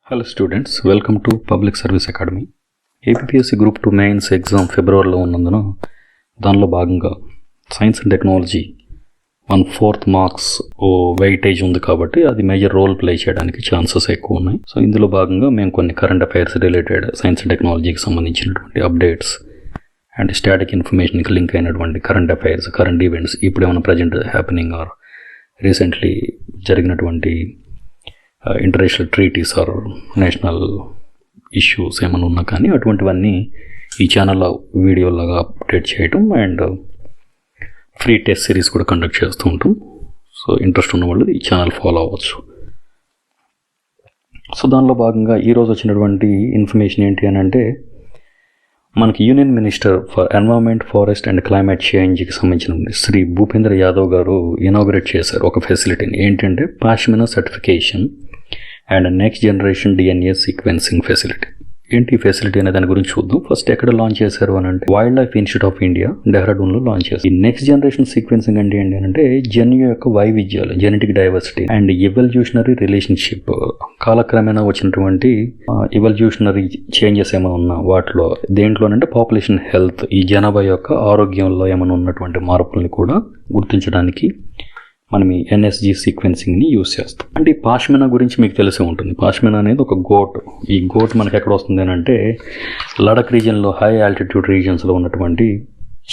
Hello students, welcome to Public Service Academy. APSC group 2 mains exam ఫిబ్రవరిలో ఉన్నందున దానిలో భాగంగా science and technology 1/4 marks weightage ఉంది కాబట్టి అది మేజర్ రోల్ ప్లే చేయడానికి ఛాన్సెస్ ఎక్కువ ఉన్నాయి. సో ఇందులో భాగంగా మేము కొన్ని current affairs related science and టెక్నాలజీకి సంబంధించినటువంటి అప్డేట్స్ అండ్ స్టాటిక్ ఇన్ఫర్మేషన్కి లింక్ అయినటువంటి కరెంట్ అఫైర్స్, కరెంట్ ఈవెంట్స్, ఇప్పుడు ఏమైనా ప్రజెంట్ హ్యాపెనింగ్ ఆర్ రీసెంట్లీ జరిగినటువంటి international treaties or national issues ఏమైనా ఉన్నా కానీ అటువంటివన్నీ ఈ ఛానల్లో వీడియోలాగా అప్డేట్ చేయటం అండ్ ఫ్రీ టెస్ట్ సిరీస్ కూడా కండక్ట్ చేస్తూ ఉంటాం. సో ఇంట్రెస్ట్ ఉన్న వాళ్ళు ఈ ఛానల్ ఫాలో అవ్వచ్చు. సో దానిలో భాగంగా ఈరోజు వచ్చినటువంటి ఇన్ఫర్మేషన్ ఏంటి అని అంటే, మనకి union minister for environment, forest and climate చేంజ్కి సంబంధించిన శ్రీ భూపేంద్ర యాదవ్ గారు ఇనాగ్రేట్ చేశారు ఒక ఫెసిలిటీని. ఏంటంటే pashmina certification and next generation DNA sequencing facility. ఏంటి ఈ ఫెసిలిటీ అనే దాని గురించి చూద్దాం. ఫస్ట్ ఎక్కడ లాంచ్ చేశారు అని అంటే wildlife institute of India డెహ్రాడూన్లో లాంచ్ చేశారు. ఈ నెక్స్ట్ జనరేషన్ సీక్వెన్సింగ్ అంటే ఏంటి అంటే జన్యు యొక్క వైవిధ్యాలు, genetic diversity and evolutionary relationship, కాలక్రమేణా వచ్చినటువంటి ఎవల్యూషనరీ చేంజెస్ ఏమైనా ఉన్నా వాటిలో దేంట్లోనంటే పాపులేషన్ హెల్త్, ఈ జనాభా యొక్క ఆరోగ్యంలో ఏమైనా ఉన్నటువంటి మార్పుల్ని కూడా గుర్తించడానికి మనం ఈ NSG సీక్వెన్సింగ్ని యూజ్ చేస్తాం. అంటే ఈ పాష్మినా గురించి మీకు తెలిసే ఉంటుంది. పాష్మినా అనేది ఒక గోట్. ఈ గోట్ మనకి ఎక్కడ వస్తుంది అని అంటే లడక్ రీజియన్లో, హై ఆల్టిట్యూడ్ రీజియన్స్లో ఉన్నటువంటి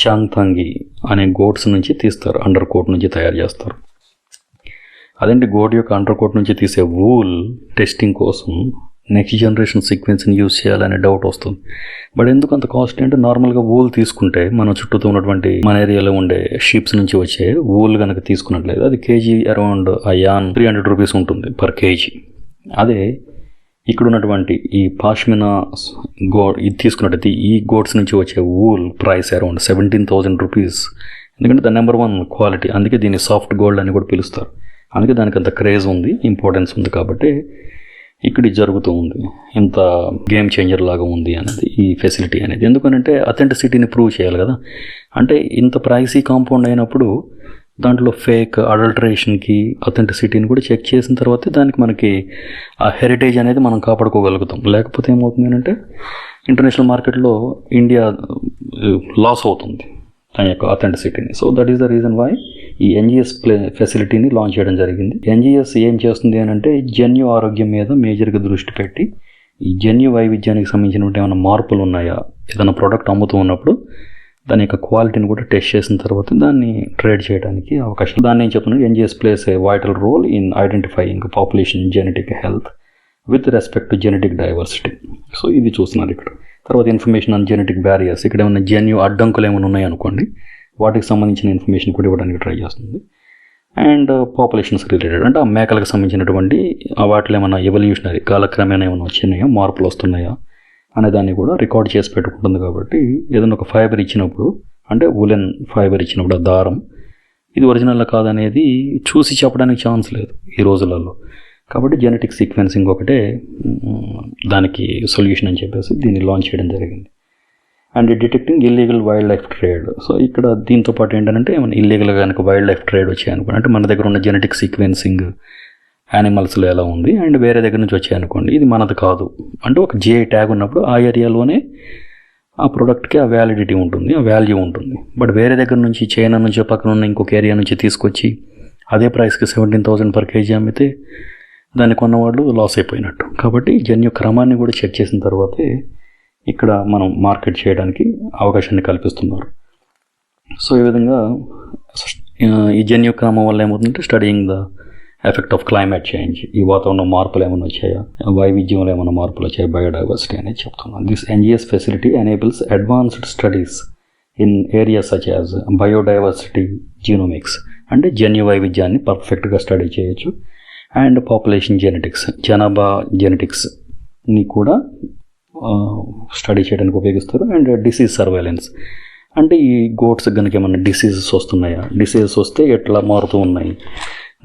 చాంగ్థంగి అనే గోట్స్ నుంచి తీస్తారు, అండర్ కోట్ నుంచి తయారు చేస్తారు. అదేంటి గోట్ యొక్క అండర్ కోట్ నుంచి తీసే వూల్ టెస్టింగ్ కోసం నెక్స్ట్ జనరేషన్ సీక్వెన్స్ని యూజ్ చేయాలనే డౌట్ వస్తుంది. బట్ ఎందుకు అంత కాస్ట్ అంటే, నార్మల్గా వూల్ తీసుకుంటే మన చుట్టూతో ఉన్నటువంటి మన ఏరియాలో ఉండే షీప్స్ నుంచి వచ్చే వూల్ కనుక తీసుకున్నట్లయితే అది కేజీ అరౌండ్ యాన్ 300 రూపీస్ ఉంటుంది పర్ కేజీ. అదే ఇక్కడ ఉన్నటువంటి ఈ పాష్మినా ఇది తీసుకున్నట్టయితే ఈ గోడ్స్ నుంచి వచ్చే వూల్ ప్రైస్ అరౌండ్ 17,000 రూపీస్. ఎందుకంటే ద నెంబర్ 1 క్వాలిటీ, అందుకే దీన్ని సాఫ్ట్ గోల్డ్ అని కూడా పిలుస్తారు. అందుకే దానికి అంత క్రేజ్ ఉంది, ఇంపార్టెన్స్ ఉంది. కాబట్టి ఇక్కడ జరుగుతూ ఉంది, ఇంత గేమ్ చేంజర్ లాగా ఉంది అనేది ఈ ఫెసిలిటీ అనేది. ఎందుకనంటే అథెంటిసిటీని ప్రూవ్ చేయాలి కదా. అంటే ఇంత ప్రైసీ కాంపౌండ్ అయినప్పుడు దాంట్లో ఫేక్, అడల్టరేషన్కి అథెంటిసిటీని కూడా చెక్ చేసిన తర్వాతే దానికి మనకి ఆ హెరిటేజ్ అనేది మనం కాపాడుకోగలుగుతాం. లేకపోతే ఏమవుతుంది అంటే ఇంటర్నేషనల్ మార్కెట్లో ఇండియా లాస్ అవుతుంది దాని యొక్క అథెంటిసిటీని. So that is the reason why ఈ NGS ఫెసిలిటీని లాంచ్ చేయడం జరిగింది. NGS ఏం చేస్తుంది అని అంటే జన్యు ఆరోగ్యం మీద మేజర్గా దృష్టి పెట్టి ఈ జన్యు వైవిధ్యానికి సంబంధించినటువంటి ఏమైనా మార్పులు ఉన్నాయా, ఏదైనా ప్రోడక్ట్ అమ్ముతూ ఉన్నప్పుడు దాని యొక్క క్వాలిటీని కూడా టెస్ట్ చేసిన తర్వాత దాన్ని ట్రేడ్ చేయడానికి అవకాశం. దాన్ని ఏం చెప్తున్నాడు, NGS plays a vital role in identifying population genetic health with respect to genetic diversity. So ఇది చూస్తున్నారు ఇక్కడ. తర్వాత ఇన్ఫర్మేషన్ ఆన్ జెనెటిక్ బ్యారియర్స్, ఇక్కడ ఏమైనా జన్యు అడ్డంకులు ఏమైనా ఉన్నాయనుకోండి వాటికి సంబంధించిన ఇన్ఫర్మేషన్ కూడా ఇవ్వడానికి ట్రై చేస్తుంది. అండ్ పాపులేషన్స్ రిలేటెడ్ అంటే ఆ మేకలకు సంబంధించినటువంటి వాటిలో ఏమైనా ఎవల్యూషనరీ కాలక్రమేణా ఏమైనా వచ్చినాయా, మార్పులు వస్తున్నాయా అనే దాన్ని కూడా రికార్డ్ చేసి పెట్టుకుంటుంది. కాబట్టి ఏదైనా ఒక ఫైబర్ ఇచ్చినప్పుడు, అంటే ఉలెన్ ఫైబర్ ఇచ్చినప్పుడు ఆ దారం ఇది ఒరిజినల్ కాదనేది చూసి చెప్పడానికి ఛాన్స్ లేదు ఈ రోజులలో. కాబట్టి జెనెటిక్ సీక్వెన్సింగ్ ఒకటే దానికి సొల్యూషన్ అని చెప్పేసి దీన్ని లాంచ్ చేయడం జరిగింది. And detecting illegal wild life trade. So ఇక్కడ దీంతో పాటు ఏంటంటే ఏమైనా ఇల్లీగల్గా కనుక వైల్డ్ లైఫ్ ట్రేడ్ వచ్చాయనుకోండి, అంటే మన దగ్గర ఉన్న జెనెటిక్ సీక్వెన్సింగ్ యానిమల్స్లో ఎలా ఉంది అండ్ వేరే దగ్గర నుంచి వచ్చాయనుకోండి, ఇది మనది కాదు అంటే ఒక GI ట్యాగ్ ఉన్నప్పుడు ఆ ఏరియాలోనే ఆ ప్రోడక్ట్కి ఆ వ్యాలిడిటీ ఉంటుంది, ఆ వాల్యూ ఉంటుంది. బట్ వేరే దగ్గర నుంచి, చైనా నుంచి, పక్కన ఉన్న ఇంకొక ఏరియా నుంచి తీసుకొచ్చి అదే ప్రైస్కి 17,000 పర్ కేజీ అమ్మితే దాన్ని కొన్నవాళ్ళు లాస్ అయిపోయినట్టు. కాబట్టి జన్యు క్రమాన్ని కూడా చెక్ చేసిన తర్వాతే ఇక్కడ మనం మార్కెట్ చేయడానికి అవకాశాన్ని కల్పిస్తున్నారు. సో ఈ విధంగా ఈ జన్యు క్రమం వల్ల ఏమవుతుందంటే studying the effect of climate change, ఈ వాతావరణ మార్పులు ఏమైనా వచ్చాయా, వైవిధ్యంలో ఏమైనా మార్పులు వచ్చాయా, బయోడైవర్సిటీ అనేది చెప్తున్నాను. This NGS facility enables advanced studies in areas such as biodiversity, genomics అంటే జన్యు వైవిధ్యాన్ని పర్ఫెక్ట్గా స్టడీ చేయొచ్చు. అండ్ పాపులేషన్ జెనెటిక్స్, జనాభా జెనెటిక్స్ని కూడా స్టడీ చేయడానికి ఉపయోగిస్తారు. అండ్ డిసీజ్ సర్వైలెన్స్ అంటే ఈ గోట్స్ కనుక ఏమైనా డిసీజెస్ వస్తున్నాయా, డిసీజెస్ వస్తే ఎట్లా మారుతూ ఉన్నాయి,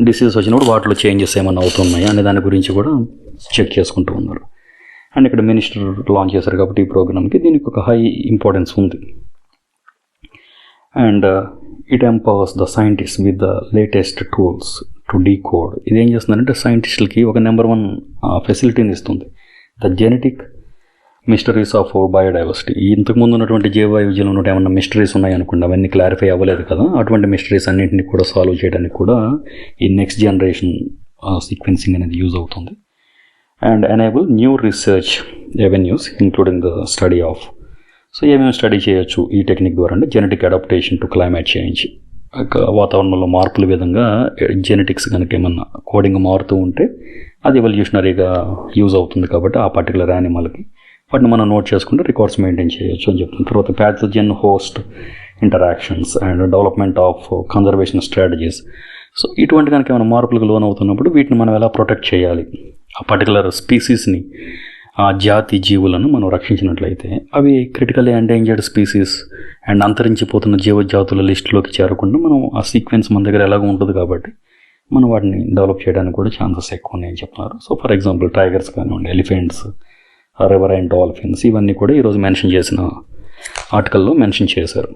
డిసీజెస్ వచ్చినప్పుడు వాటిలో చేంజెస్ ఏమైనా అవుతున్నాయా అనే దాని గురించి కూడా చెక్ చేసుకుంటూ ఉన్నారు. అండ్ ఇక్కడ మినిస్టర్ లాంచ్ చేశారు కాబట్టి ఈ ప్రోగ్రామ్కి దీనికి ఒక హై ఇంపార్టెన్స్ ఉంది. And it empowers the scientist with the latest tools to decode. ఇదేం చేస్తుందంటే సైంటిస్టులకి ఒక నెంబర్ 1 ఫెసిలిటీని ఇస్తుంది. The genetic mysteries of biodiversity. ఇంతకుముందు ఉన్నటువంటి జీవ వైవిధ్యంలో ఉన్నటువంటి ఏమన్నా మిస్టరీస్ ఉన్నాయనుకోండి, అవన్నీ క్లారిఫై అవ్వలేదు కదా, అటువంటి మిస్టరీస్ అన్నింటినీ కూడా సాల్వ్ చేయడానికి కూడా ఈ నెక్స్ట్ జనరేషన్ సీక్వెన్సింగ్ అనేది యూజ్ అవుతుంది. And enable new research avenues including the study of. So ఏమేమి స్టడీ చేయొచ్చు ఈ టెక్నిక్ ద్వారా అంటే genetic adaptation to climate change. వాతావరణంలో మార్పుల విధంగా జెనెటిక్స్ కనుక ఏమన్నా కోడింగ్ మారుతూ ఉంటే అది ఎవల్యూషనరీగా యూజ్ అవుతుంది కాబట్టి ఆ పర్టికులర్ యానిమల్కి వాటిని మనం నోట్ చేసుకుంటే రికార్డ్స్ మెయింటైన్ చేయొచ్చు అని చెప్తుంది. తర్వాత pathogen host interactions and development of conservation strategies. So ఇటువంటి కనుక ఏమైనా మార్పులకు లోన్ అవుతున్నప్పుడు వీటిని మనం ఎలా ప్రొటెక్ట్ చేయాలి, ఆ పర్టికులర్ స్పీసీస్ని, ఆ జాతి జీవులను మనం రక్షించినట్లయితే అవి క్రిటికల్లీ ఎండేంజర్డ్ స్పీసీస్ అండ్ అంతరించిపోతున్న జీవజాతుల లిస్టులోకి చేరకుండా మనం ఆ సీక్వెన్స్ మన దగ్గర ఎలాగో ఉంటుంది కాబట్టి మనం వాటిని డెవలప్ చేయడానికి కూడా ఛాన్సెస్ ఎక్కువ ఉన్నాయని చెప్తున్నారు. సో ఫర్ ఎగ్జాంపుల్ టైగర్స్ కానివ్వండి, ఎలిఫెంట్స్, రివరైన్ డాల్ఫిన్స్, ఇవన్నీ కూడా ఈరోజు మెన్షన్ చేసిన ఆర్టికల్లో మెన్షన్ చేశారు.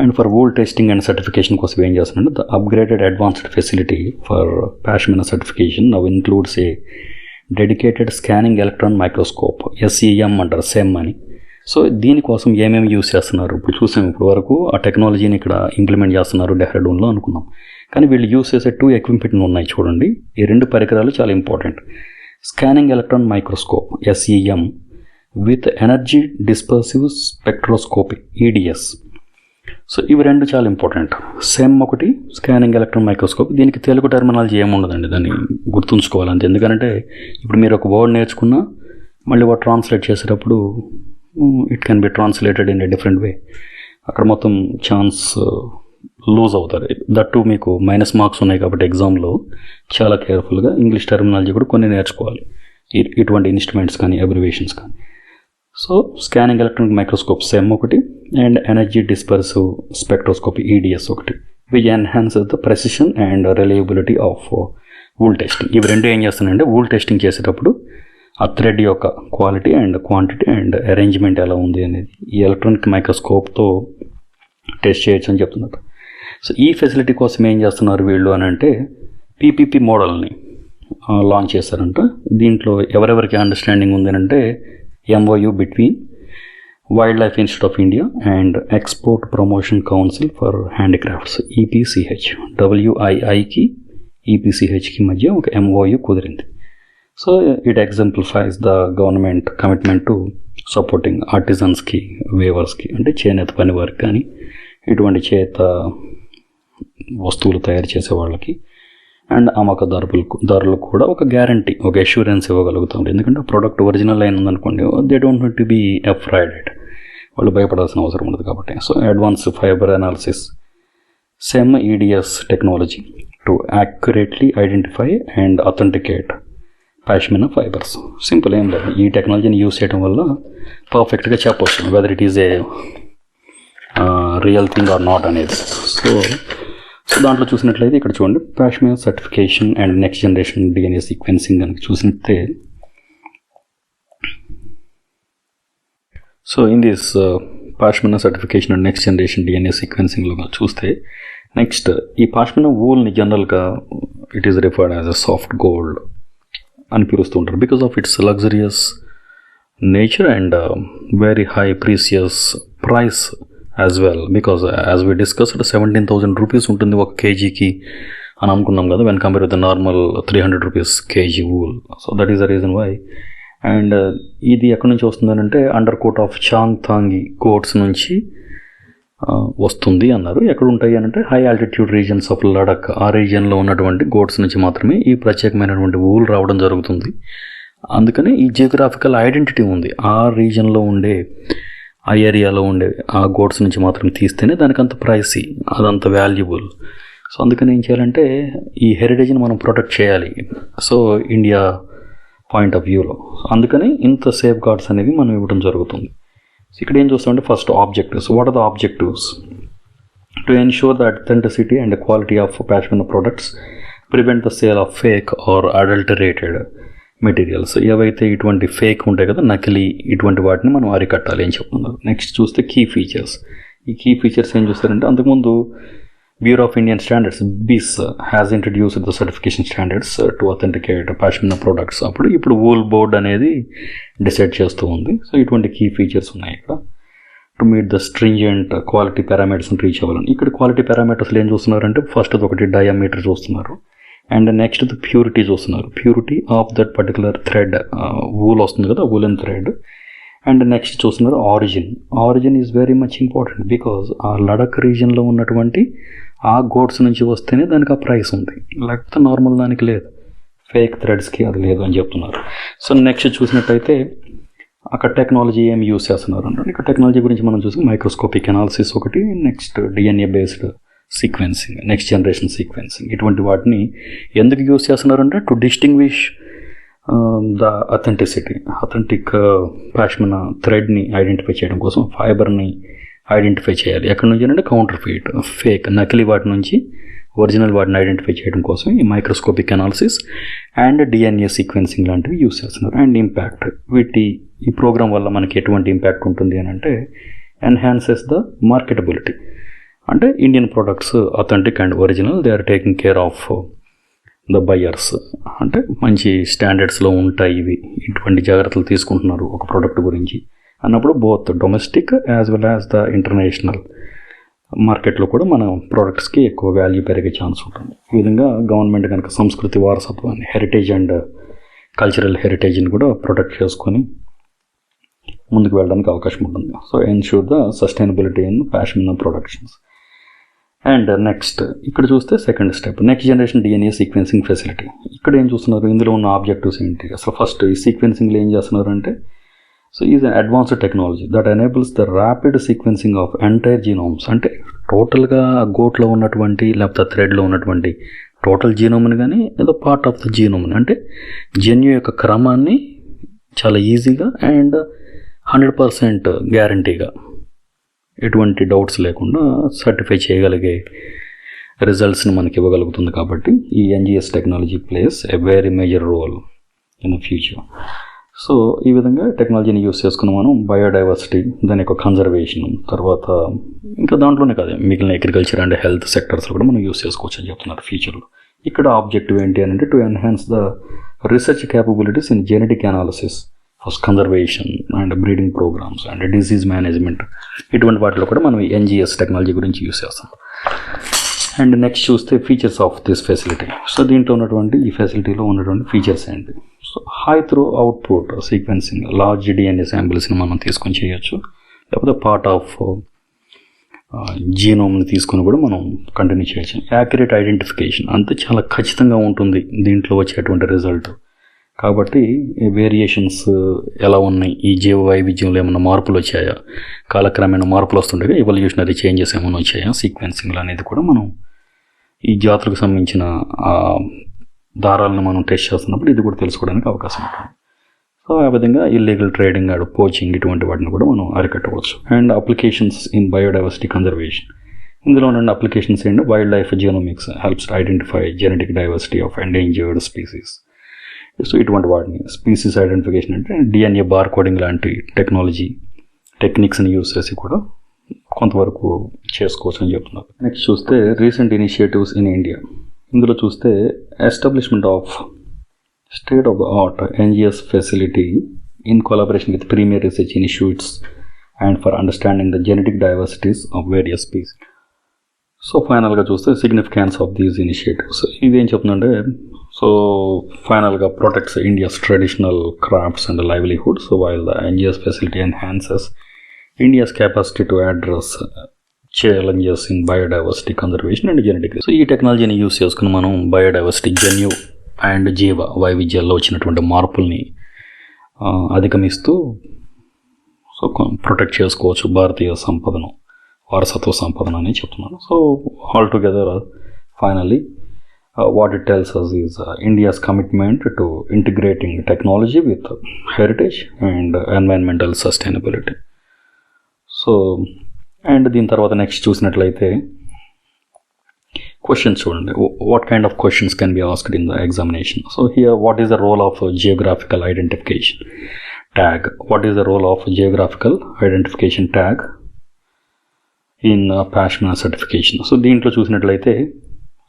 And for wool testing and certification కోసం ఏం చేస్తున్నారంటే the upgraded advanced facility for pashmina certification now includes a dedicated scanning electron microscope, SEM అంటారు, SEM అని. సో దీనికోసం ఏమేమి యూజ్ చేస్తున్నారు ఇప్పుడు చూసాం. ఇప్పుడు వరకు ఆ టెక్నాలజీని ఇక్కడ ఇంప్లిమెంట్ చేస్తున్నారు డెహ్రాడూన్లో అనుకున్నాం, కానీ వీళ్ళు యూజ్ చేసే 2 ఎక్విప్మెంట్లు ఉన్నాయి చూడండి. ఈ 2 పరికరాలు చాలా important. Scanning electron microscope SEM with energy dispersive spectroscopy EDS. So ఇవి 2 చాలా ఇంపార్టెంట్. SEM ఒకటి, స్కానింగ్ ఎలక్ట్రాన్ మైక్రోస్కోప్. దీనికి తెలుగు టెర్మినాలజీ ఏముండదండి, దాన్ని గుర్తుంచుకోవాలంటే. ఎందుకంటే ఇప్పుడు మీరు ఒక వర్డ్ నేర్చుకున్నా మళ్ళీ వాడు ట్రాన్స్లేట్ చేసేటప్పుడు it can be translated in a different way. అక్కడ మొత్తం ఛాన్స్ లూజ్ అవుతారు. దట్టు మీకు -మార్క్స్ ఉన్నాయి కాబట్టి ఎగ్జామ్లో చాలా కేర్ఫుల్గా ఇంగ్లీష్ టెర్మినాలజీ కూడా కొన్ని నేర్చుకోవాలి, ఇటువంటి ఇన్స్ట్రుమెంట్స్ కానీ అబ్రివేషన్స్ కానీ. So scanning electronic microscope SEM ఒకటి and energy dispersive spectroscopy EDS ఒకటి, which enhances the precision and reliability of wool testing. ఇవి 2 ఏం చేస్తున్నాయంటే వూల్ టెస్టింగ్ చేసేటప్పుడు ఆ థ్రెడ్ యొక్క quality and quantity and arrangement ఎలా ఉంది అనేది ఈ ఎలక్ట్రానిక్ మైక్రోస్కోప్తో టెస్ట్ చేయొచ్చు అని చెప్తున్నారు. సో ఈ ఫెసిలిటీ కోసం ఏం చేస్తున్నారు వీళ్ళు అని అంటే PPP మోడల్ని లాంచ్ చేశారంట. దీంట్లో ఎవరెవరికి అండర్స్టాండింగ్ ఉంది అంటే MOU between wildlife institute of India and export promotion council for handicrafts EPCH, WIIకి EPCHకి మధ్య ఒక MOU కుదిరింది. So it exemplifies the government commitment to supporting ఆర్టిజన్స్కి, వేవర్స్కి అంటే చేనేత పని వారికి కానీ ఇటువంటి చేత వస్తువులు తయారు చేసే వాళ్ళకి అండ్ అమ్మకదారులకు కూడా ఒక గ్యారంటీ, ఒక అష్యూరెన్స్ ఇవ్వగలుగుతాం. ఎందుకంటే ప్రోడక్ట్ ఒరిజినల్ అయినదనుకోండి, they don't need to be afraided, వాళ్ళు భయపడాల్సిన అవసరం ఉండదు కాబట్టి. So advance fibre analysis SEM EDS technology to accurately identify and authenticate pashmina fibres. Simple ఏం లేదు, ఈ టెక్నాలజీని యూజ్ చేయడం వల్ల పర్ఫెక్ట్గా చెప్పవచ్చు whether it is a real thing or not అనేది. సో దాంట్లో చూసినట్లయితే ఇక్కడ చూడండి, pashmina certification and next generation DNA sequencing కనుక చూసినట్టే. So in this pashmina certification and next generation DNA సీక్వెన్సింగ్లో చూస్తే నెక్స్ట్ ఈ పాష్మినా వూల్ని జనరల్గా it is referred as a soft gold అని పిలుస్తూ ఉంటారు because of its luxurious nature and very high precious price as well. Because as we discussed 17,000 rupees ఉంటుంది ఒక కేజీకి అని అనుకున్నాం కదా, when compare with the normal 300 rupees KG wool. So that is the reason why. And ఇది ఎక్కడి నుంచి వస్తుందనంటే under quote of Changthangi goats నుంచి వస్తుంది అన్నారు. ఎక్కడ ఉంటాయి అని అంటే high altitude reasons of Ladakh, ఆ రీజియన్లో ఉన్నటువంటి గోట్స్ నుంచి మాత్రమే ఈ ప్రత్యేకమైనటువంటి వూల్ రావడం జరుగుతుంది. అందుకని ఈ జియోగ్రాఫికల్ ఐడెంటిటీ ఉంది, ఆ రీజియన్లో ఉండే, ఆ ఏరియాలో ఉండే ఆ గోడ్స్ నుంచి మాత్రం తీస్తేనే దానికి అంత ప్రైసీ, అదంత వాల్యుబుల్. సో అందుకని ఏం చేయాలంటే ఈ హెరిటేజ్ని మనం ప్రొటెక్ట్ చేయాలి. సో ఇండియా పాయింట్ ఆఫ్ వ్యూలో అందుకని ఇంత సేఫ్ గార్డ్స్ అనేవి మనం ఇవ్వడం జరుగుతుంది. సో ఇక్కడ ఏం చూస్తామంటే first objectives. What are the objectives? To ensure the authenticity and quality of pashmina products, prevent the sale of fake or adulterated materials. ఏవైతే ఇటువంటి ఫేక్ ఉంటాయి కదా, నకిలీ, ఇటువంటి వాటిని మనం అరికట్టాలి అని చెప్తున్నారు. నెక్స్ట్ చూస్తే కీ ఫీచర్స్. ఈ కీ ఫీచర్స్ ఏం చూస్తారంటే అంతకుముందు Bureau of Indian Standards BIS has introduced the certification standards to authenticate pashmina products. అప్పుడు ఇప్పుడు వూల్ బోర్డ్ అనేది డిసైడ్ చేస్తూ ఉంది. సో ఇటువంటి కీ ఫీచర్స్ ఉన్నాయి ఇక్కడ to meet the stringent quality పారామీటర్స్ని రీచ్ అవ్వాలని. ఇక్కడ క్వాలిటీ పారామీటర్స్లో ఏం చూస్తున్నారంటే ఫస్ట్ ఒకటి డయామీటర్ చూస్తున్నారు అండ్ నెక్స్ట్ ద ప్యూరిటీ చూస్తున్నారు. Purity of that particular thread wool వస్తుంది కదా, వూలెన్ థ్రెడ్. అండ్ నెక్స్ట్ చూస్తున్నారు origin. Origin is very much important because ఆ లడక్ రీజియన్లో ఉన్నటువంటి ఆ గోడ్స్ నుంచి వస్తేనే దానికి ఆ ప్రైస్ ఉంది, లేకపోతే నార్మల్ దానికి లేదు, ఫేక్ థ్రెడ్స్కి అది లేదు అని చెప్తున్నారు. సో నెక్స్ట్ చూసినట్టయితే అక్కడ టెక్నాలజీ ఏం యూస్ చేస్తున్నారు అంటే ఇక్కడ టెక్నాలజీ గురించి మనం చూసి మైక్రోస్కోపిక్ అనాలిసిస్ ఒకటి, next DNA based sequencing, next generation sequencing. ఇటువంటి వాటిని ఎందుకు యూస్ చేస్తున్నారంటే to distinguish the authentic pashmina థ్రెడ్ని ఐడెంటిఫై చేయడం కోసం, ఫైబర్ని ఐడెంటిఫై చేయాలి. ఎక్కడి నుంచి అంటే కౌంటర్ ఫీట్, ఫేక్ నకిలీ వాటి నుంచి ఒరిజినల్ వాటిని ఐడెంటిఫై చేయడం కోసం ఈ microscopic analysis and DNA sequencing లాంటివి యూస్ చేస్తున్నారు. అండ్ ఇంపాక్ట్, ఈ ప్రోగ్రామ్ వల్ల మనకి ఎటువంటి ఇంపాక్ట్ ఉంటుంది అని అంటే ఎన్హాన్సెస్ ద మార్కెటబిలిటీ. అంటే Indian products authentic and original, they are taking care of the buyers. అంటే మంచి స్టాండర్డ్స్లో ఉంటాయి ఇవి, ఇటువంటి జాగ్రత్తలు తీసుకుంటున్నారు ఒక ప్రోడక్ట్ గురించి అన్నప్పుడు both domestic as well as the international మార్కెట్లో కూడా మన ప్రోడక్ట్స్కి ఎక్కువ వాల్యూ పెరిగే ఛాన్స్ ఉంటుంది. ఈ విధంగా గవర్నమెంట్ కనుక సంస్కృతి వారసత్వాన్ని, హెరిటేజ్ అండ్ కల్చరల్ హెరిటేజ్ని కూడా ప్రొటెక్ట్ చేసుకొని ముందుకు వెళ్ళడానికి అవకాశం ఉంటుంది. So ensure the sustainability in pashmina productions. And next ఇక్కడ చూస్తే second step next generation DNA sequencing facility. ఇక్కడ ఏం చూస్తున్నారు, ఇందులో ఉన్న ఆబ్జెక్టివ్స్ ఏంటి, అసలు ఫస్ట్ ఈ సీక్వెన్సింగ్లో ఏం చేస్తున్నారు అంటే so is an advanced technology that enables the rapid sequencing of entire genomes. అంటే టోటల్గా గోట్లో ఉన్నటువంటి లేకపోతే థ్రెడ్లో ఉన్నటువంటి టోటల్ జీనోమ్ని కానీ ఏదో పార్ట్ ఆఫ్ ద జీనోమ్ని, అంటే జన్యు యొక్క క్రమాన్ని చాలా ఈజీగా అండ్ 100% గ్యారంటీగా ఎటువంటి డౌట్స్ లేకుండా సర్టిఫై చేయగలిగే రిజల్ట్స్ని మనకి ఇవ్వగలుగుతుంది. కాబట్టి ఈ NGS technology plays a very major role in the future. So ఈ విధంగా టెక్నాలజీని యూస్ చేసుకుని మనం బయోడైవర్సిటీ, దాని యొక్క కన్జర్వేషన్, తర్వాత ఇంకా దాంట్లోనే కాదు మిగిలిన అగ్రికల్చర్ అండ్ హెల్త్ సెక్టర్స్లో కూడా మనం యూస్ చేసుకోవచ్చు అని చెప్తున్నారు ఫ్యూచర్లో. ఇక్కడ ఆబ్జెక్టివ్ ఏంటి అని అంటే to enhance the research capabilities in genetic analysis, first conservation and breeding programmes and disease management, ఇటువంటి వాటిలో కూడా మనం ఎన్జిఎస్ టెక్నాలజీ గురించి యూస్ చేస్తాం. అండ్ నెక్స్ట్ చూస్తే features of this facility. So దీంట్లో ఉన్నటువంటి ఈ ఫెసిలిటీలో ఉన్నటువంటి ఫీచర్స్ ఏంటి, so high throughput sequencing, large DNA శాంపిల్స్ని మనం తీసుకొని చేయొచ్చు, లేకపోతే పార్ట్ ఆఫ్ జీనోమ్ని తీసుకొని కూడా మనం కంటిన్యూ చేయొచ్చు. యాక్యురేట్ ఐడెంటిఫికేషన్, అంతే చాలా ఖచ్చితంగా ఉంటుంది దీంట్లో వచ్చేటువంటి రిజల్ట్. కాబట్టి వేరియేషన్స్ ఎలా ఉన్నాయి, ఈ జీవ వైవిధ్యంలో ఏమైనా మార్పులు వచ్చాయా, కాలక్రమేణా మార్పులు వస్తుండగా ఎవల్యూషనరీ చేంజెస్ ఏమైనా వచ్చాయా సీక్వెన్సింగ్లో అనేది కూడా మనం ఈ జాతులకు సంబంధించిన దారాలను మనం టెస్ట్ చేస్తున్నప్పుడు ఇది కూడా తెలుసుకోవడానికి అవకాశం ఉంటుంది. సో ఆ విధంగా ఇల్లీగల్ ట్రేడింగ్ అండ్ పోచింగ్ ఇటువంటి వాటిని కూడా మనం అరికట్టవచ్చు. And applications in biodiversity conservation, ఇందులో ఉన్న అప్లికేషన్స్ ఏంటి, wildlife genomics helps identify genetic diversity of endangered species. So ఇటువంటి వాటిని స్పీసీస్ ఐడెంటిఫికేషన్ అంటే డిఎన్ఏ బార్ కోడింగ్ లాంటి టెక్నిక్స్ని యూస్ చేసి కూడా కొంతవరకు చేసుకోవచ్చు అని చెప్తున్నారు. నెక్స్ట్ చూస్తే రీసెంట్ ఇనిషియేటివ్స్ ఇన్ ఇండియా. ఇందులో చూస్తే establishment of state of the art NGS facility in collaboration with premier research institutes and for understanding the genetic diversities of various species. So ఫైనల్గా చూస్తే సిగ్నిఫికెన్స్ ఆఫ్ దీస్ ఇనిషియేటివ్స్, ఇదేం చెప్తుందంటే so ఫైనల్గా protects India's traditional crafts and livelihood. So while the NGS facility enhances India's capacity to address challenges in biodiversity conservation and genetic. So ఈ టెక్నాలజీని use చేసుకుని మనం biodiversity, జన్యు అండ్ జీవ వైవిధ్యాల్లో వచ్చినటువంటి మార్పుల్ని అధిగమిస్తూ సో ప్రొటెక్ట్ చేసుకోవచ్చు భారతీయ సంపదను, వారసత్వ సంపదను అని చెప్తున్నాను. So all together finally what it tells us is India's commitment to integrating technology with heritage and environmental sustainability. So and దీని తర్వాత నెక్స్ట్ చూసినట్లయితే క్వశ్చన్స్ చూడండి, what kind of questions can be asked in the examination. So here what is the role of geographical identification tag, what is the role of geographical identification tag in passion certification. So దీంట్లో చూసినట్లయితే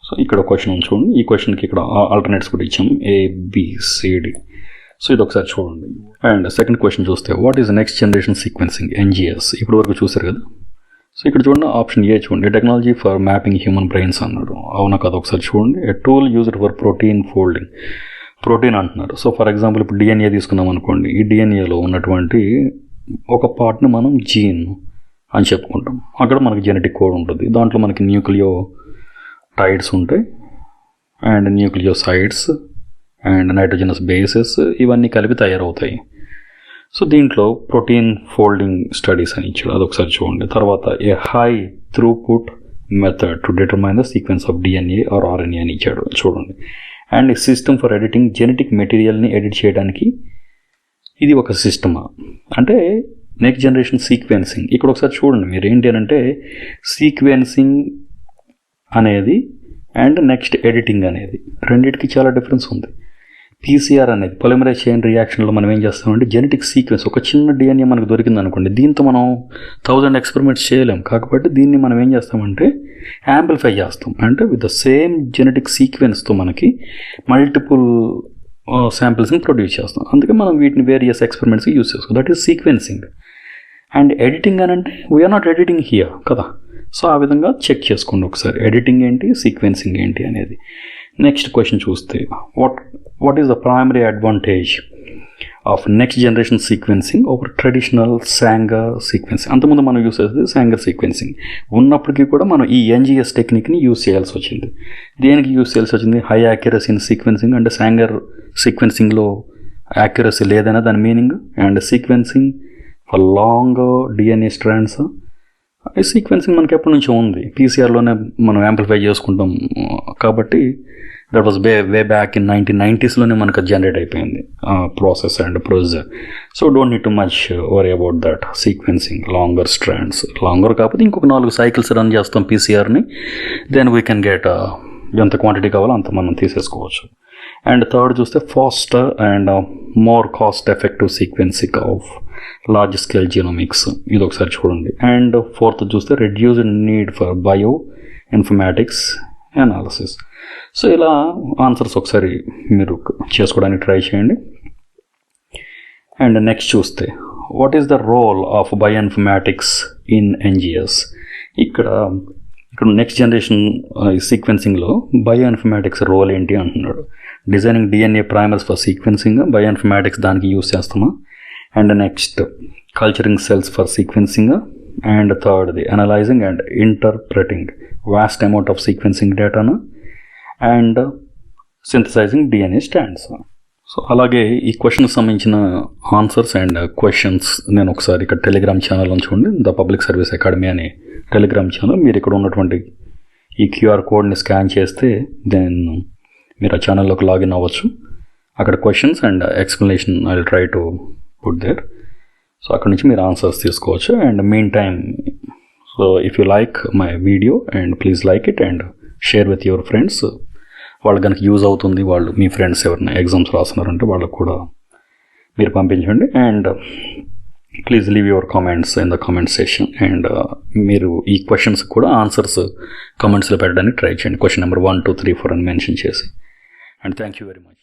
so ఇక్కడ question ఉంది చూడండి. ఈ క్వశ్చన్కి ఇక్కడ alternates కూడా ఇచ్చాం, ABCD. సో ఇది ఒకసారి చూడండి. అండ్ సెకండ్ క్వశ్చన్ చూస్తే what is next generation sequencing, NGS. ఇప్పుడు వరకు చూసారు కదా. సో ఇక్కడ చూడండి ఆప్షన్ ఏ చూడండి, technology for mapping human brains అన్నాడు. అవునా కదా, ఒకసారి చూడండి. A tool used for protein folding, protein అంటున్నారు. సో ఫర్ ఎగ్జాంపుల్ ఇప్పుడు DNA తీసుకున్నాం అనుకోండి. ఈ DNAలో ఉన్నటువంటి ఒక పార్ట్ని మనం జీన్ అని చెప్పుకుంటాం. అక్కడ మనకి జెనెటిక్ కోడ్ ఉంటుంది. దాంట్లో మనకి న్యూక్లియోటైడ్స్ ఉంటాయి and nucleosides and nitrogenous bases, ఇవన్నీ కలిపి తయారవుతాయి. సో దీంట్లో ప్రోటీన్ ఫోల్డింగ్ స్టడీస్ అని ఇచ్చాడు, అదొకసారి చూడండి. తర్వాత A high throughput method to determine the sequence of DNA or RNA అని ఇచ్చాడు చూడండి. And system for editing genetic మెటీరియల్ని ఎడిట్ చేయడానికి ఇది ఒక సిస్టమా అంటే నెక్స్ట్ జనరేషన్ సీక్వెన్సింగ్. ఇక్కడ ఒకసారి చూడండి మీరు, ఏంటి అని అంటే సీక్వెన్సింగ్ అనేది అండ్ నెక్స్ట్ ఎడిటింగ్ అనేది రెండింటికి చాలా డిఫరెన్స్ ఉంది. PCR అనేది పొలిమరైజ్ చైన్ రియాక్షన్లో మనం ఏం చేస్తామంటే జెనెటిక్ సీక్వెన్స్, ఒక చిన్న DNA మనకు దొరికింది అనుకోండి, దీంతో మనం 1000 ఎక్స్పెరిమెంట్స్ చేయలేం. కాకపోతే దీన్ని మనం ఏం చేస్తామంటే యాంప్లిఫై చేస్తాం. అంటే విత్ ద సేమ్ జెనెటిక్ సీక్వెన్స్తో మనకి మల్టిపుల్ శాంపిల్స్ని ప్రొడ్యూస్ చేస్తాం. అందుకే మనం వీటిని వేరియస్ ఎక్స్పెరిమెంట్స్కి యూజ్ చేసుకోం. That is sequencing. And editing అని అంటే వీఆర్ నాట్ ఎడిటింగ్ హియర్ కదా. సో ఆ విధంగా చెక్ చేసుకోండి ఒకసారి, ఎడిటింగ్ ఏంటి, సీక్వెన్సింగ్ ఏంటి అనేది. నెక్స్ట్ క్వశ్చన్ చూస్తే what is the primary advantage of next generation sequencing over traditional Sanger sequencing. అంతకుముందు మనం యూస్ చేసేది సాంగర్ సీక్వెన్సింగ్ ఉన్నప్పటికీ కూడా మనం ఈ NGS టెక్నిక్ని యూస్ చేయాల్సి వచ్చింది. దేనికి యూస్ చేయాల్సి వచ్చింది? High accuracy in sequencing. అంటే సాంగర్ సీక్వెన్సింగ్లో యాక్యురసీ లేదనే దాని meaning. And sequencing for long DNA strands. ఈ సీక్వెన్సింగ్ మనకి ఎప్పటి నుంచో ఉంది, PCRలోనే మనం యాంప్లిఫై చేసుకుంటాం. కాబట్టి that was way back in 1990sలోనే మనకు జనరేట్ అయిపోయింది process and procedure. So don't need to much worry about that sequencing longer strands. Longer కాకపోతే ఇంకొక 4 సైకిల్స్ రన్ చేస్తాం PCRని, దెన్ వీ కెన్ గెట్ ఎంత క్వాంటిటీ కావాలో అంత మనం తీసేసుకోవచ్చు. అండ్ థర్డ్ చూస్తే faster and more cost effective sequencing of large scale genomics. ఇది ఒకసారి చూడండి. అండ్ ఫోర్త్ చూస్తే reduced need for bioinformatics analysis. So ఇలా ఆన్సర్స్ ఒకసారి మీరు చేసుకోవడానికి ట్రై చేయండి. అండ్ నెక్స్ట్ చూస్తే what is the role of bioinformatics in NGS. ఇక్కడ నెక్స్ట్ జనరేషన్ సీక్వెన్సింగ్లో బయో ఇన్ఫర్మాటిక్స్ రోల్ ఏంటి అంటున్నాడు. Designing DNA primers for sequencing, bioinformatics దానికి యూస్ చేస్తామా. And next culturing cells for sequencing. And థర్డ్ది analysing and interpreting vast amount of sequencing డేటాను. And synthesising DNA strands. So అలాగే ఈ క్వశ్చన్కి సంబంధించిన ఆన్సర్స్ అండ్ క్వశ్చన్స్ నేను ఒకసారి ఇక్కడ టెలిగ్రామ్ ఛానల్ ఉంచుకోండి, ద పబ్లిక్ సర్వీస్ అకాడమీ అనే టెలిగ్రామ్ ఛానల్. మీరు ఇక్కడ ఉన్నటువంటి ఈ QR కోడ్ని స్కాన్ చేస్తే దెన్ మీరు ఆ ఛానల్లోకి లాగిన్ అవ్వచ్చు. అక్కడ questions and explanation I will try to put there. So అక్కడ నుంచి మీరు ఆన్సర్స్ తీసుకోవచ్చు. And meantime, so if you like my video and please like it and share with your friends. వాళ్ళకి కనుక యూజ్ అవుతుంది, వాళ్ళు మీ ఫ్రెండ్స్ ఎవరైనా exams రాస్తున్నారంటే వాళ్ళకు కూడా మీరు పంపించండి. And please leave your comments in the comment session. And మీరు ఈ క్వశ్చన్స్ కూడా ఆన్సర్స్ కామెంట్స్లో పెట్టడానికి ట్రై చేయండి. క్వశ్చన్ నెంబర్ 1, 2, 3, 4 అని మెన్షన్ చేసి. And thank you very much.